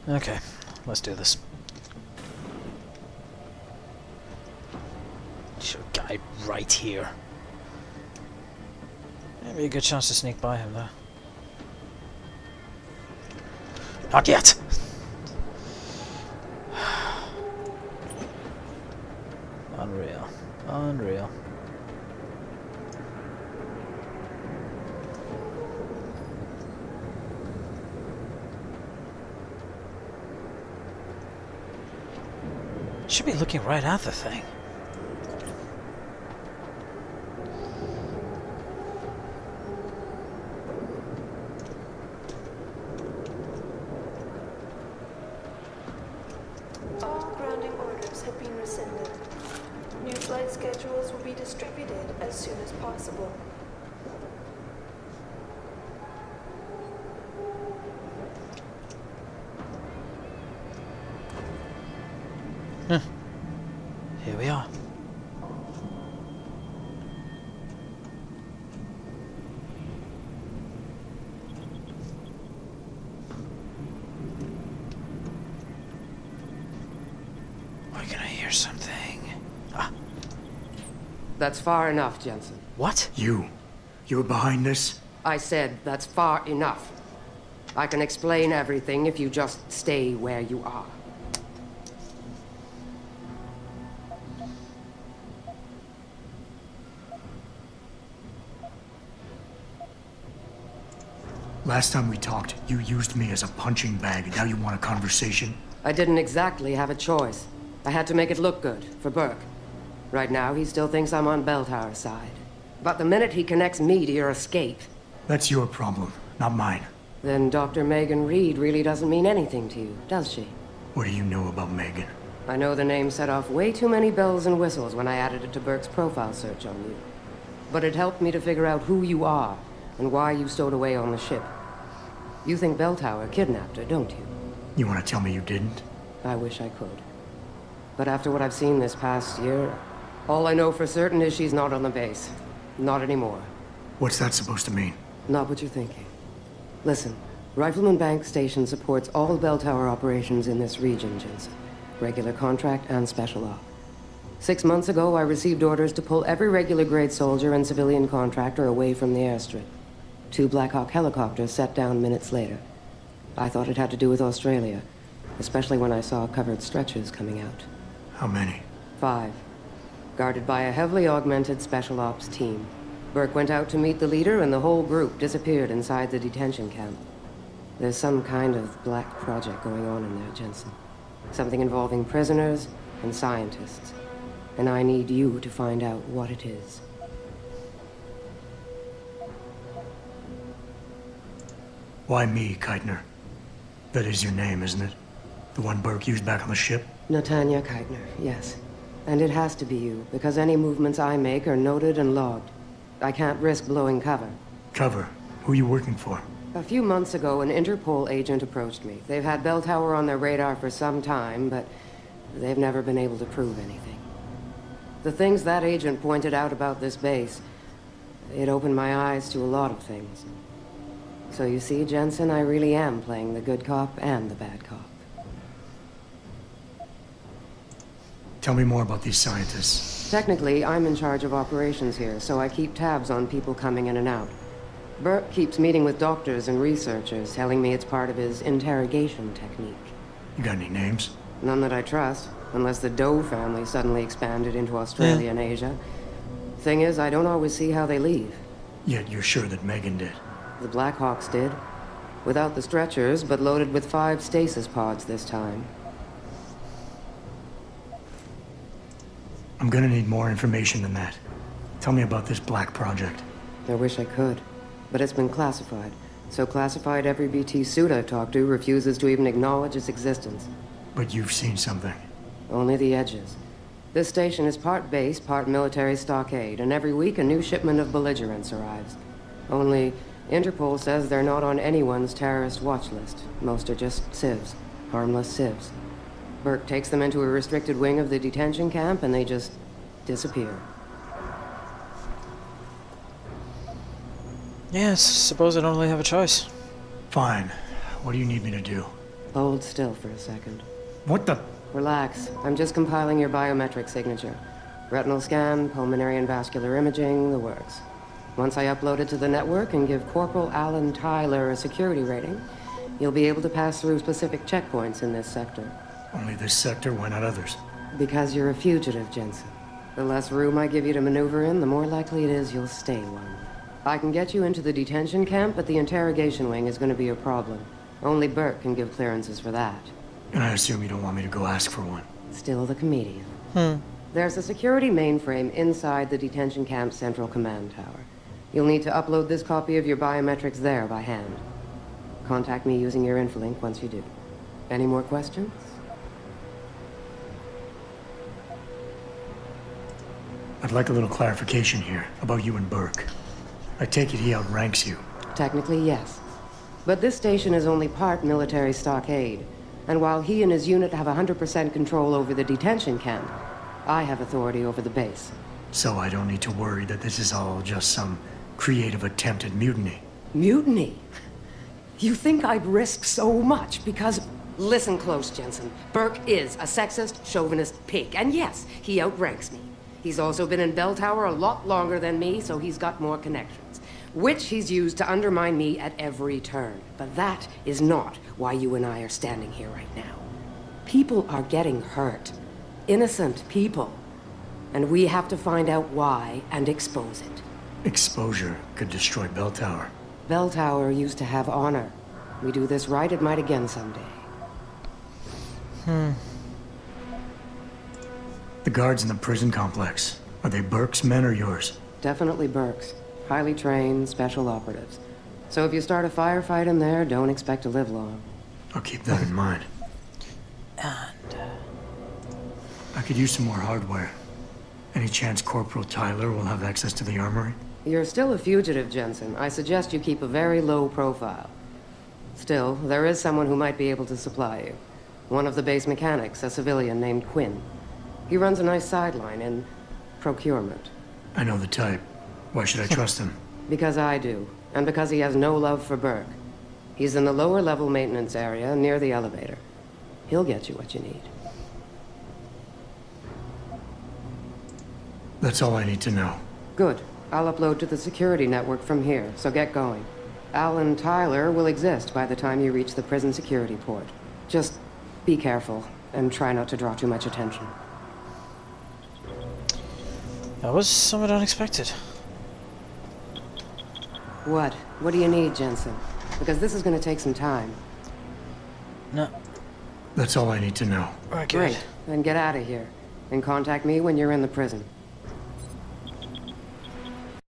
Okay, let's do this. Should a guy right here. Maybe a good chance to sneak by him, though. Not yet! Unreal. Unreal. Should be looking right at the thing. All grounding orders have been rescinded. New flight schedules will be distributed as soon as possible. Here we are. We're gonna hear something. Ah, That's far enough, Jensen. what? You were behind this? I said that's far enough. I can explain everything if you just stay where you are. Last time we talked, you used me as a punching bag, and now you want a conversation? I didn't exactly have a choice. I had to make it look good for Burke. Right now, he still thinks I'm on Belltower's side. But the minute he connects me to your escape, That's your problem, not mine. then Dr. Megan Reed really doesn't mean anything to you, does she? What do you know about Megan? I know the name set off way too many bells and whistles when I added it to Burke's profile search on you. But it helped me to figure out who you are and why you stowed away on the ship. You think Belltower kidnapped her, don't you? You want to tell me you didn't? I wish I could. But after what I've seen this past year, all I know for certain is she's not on the base. Not anymore. What's that supposed to mean? Not what you're thinking. Listen, Rifleman Bank Station supports all Belltower operations in this region, Jensen. Regular contract and special op. 6 months ago, I received orders to pull every regular grade soldier and civilian contractor away from the airstrip. 2 Black Hawk helicopters set down minutes later. I thought it had to do with Australia, especially when I saw covered stretchers coming out. How many? 5. Guarded by a heavily augmented special ops team. Burke went out to meet the leader and the whole group disappeared inside the detention camp. There's some kind of black project going on in there, Jensen. Something involving prisoners and scientists. And I need you to find out what it is. Why me, Keitner? That is your name, isn't it? The one Burke used back on the ship? Natanya Keitner, yes. And it has to be you, because any movements I make are noted and logged. I can't risk blowing cover. Cover. Who you working for? A few months ago, an Interpol agent approached me. They've had Belltower on their radar for some time, but they've never been able to prove anything. The things that agent pointed out about this base, it opened my eyes to a lot of things. So you see, Jensen, I really am playing the good cop and the bad cop. Tell me more about these scientists. Technically, I'm in charge of operations here, so I keep tabs on people coming in and out. Burke keeps meeting with doctors and researchers, telling me it's part of his interrogation technique. You got any names? None that I trust, unless the Doe family suddenly expanded into Australia and Asia. Thing is, I don't always see how they leave. Yet you're sure that Megan did. The Blackhawks did. Without the stretchers, but loaded with 5 stasis pods this time. I'm gonna need more information than that. Tell me about this black project. I wish I could, but it's been classified. So classified every BT suit I've talked to refuses to even acknowledge its existence. But you've seen something. Only the edges. This station is part base, part military stockade, and every week a new shipment of belligerents arrives. Only, Interpol says they're not on anyone's terrorist watch list. Most are just civs. Harmless civs. Burke takes them into a restricted wing of the detention camp, and they just disappear. Yes, suppose I don't really have a choice. Fine. What do you need me to do? Hold still for a second. What the? Relax. I'm just compiling your biometric signature. Retinal scan, pulmonary and vascular imaging, the works. Once I upload it to the network and give Corporal Alan Tyler a security rating, you'll be able to pass through specific checkpoints in this sector. Only this sector, why not others? Because you're a fugitive, Jensen. The less room I give you to maneuver in, the more likely it is you'll stay one. I can get you into the detention camp, but the interrogation wing is going to be a problem. Only Burke can give clearances for that. And I assume you don't want me to go ask for one. Still the comedian. There's a security mainframe inside the detention camp's central command tower. You'll need to upload this copy of your biometrics there by hand. Contact me using your infolink once you do. Any more questions? I'd like a little clarification here about you and Burke. I take it he outranks you. Technically, yes. But this station is only part military stockade. And while he and his unit have 100% control over the detention camp, I have authority over the base. So I don't need to worry that this is all just some creative attempt at mutiny. Mutiny? You think I'd risk so much because... Listen close, Jensen. Burke is a sexist, chauvinist pig. And yes, he outranks me. He's also been in Bell Tower a lot longer than me, so he's got more connections, which he's used to undermine me at every turn. But that is not why you and I are standing here right now. People are getting hurt. Innocent people. And we have to find out why and expose it. Exposure could destroy Bell Tower. Bell Tower used to have honor. We do this right, it might again someday. The guards in the prison complex, are they Burke's men or yours? Definitely Burke's. Highly trained, special operatives. So if you start a firefight in there, don't expect to live long. I'll keep that in mind. And, I could use some more hardware. Any chance Corporal Tyler will have access to the armory? You're still a fugitive, Jensen. I suggest you keep a very low profile. Still, there is someone who might be able to supply you. One of the base mechanics, a civilian named Quinn. He runs a nice sideline in procurement. I know the type. Why should I trust him? Because I do, and because he has no love for Burke. He's in the lower level maintenance area near the elevator. He'll get you what you need. That's all I need to know. Good. I'll upload to the security network from here, so get going. Alan Tyler will exist by the time you reach the prison security port. Just be careful, and try not to draw too much attention. that was somewhat unexpected. What? What do you need, Jensen? Because this is going to take some time. No. That's all I need to know. Alright, good. Great. Then get out of here. And contact me when you're in the prison.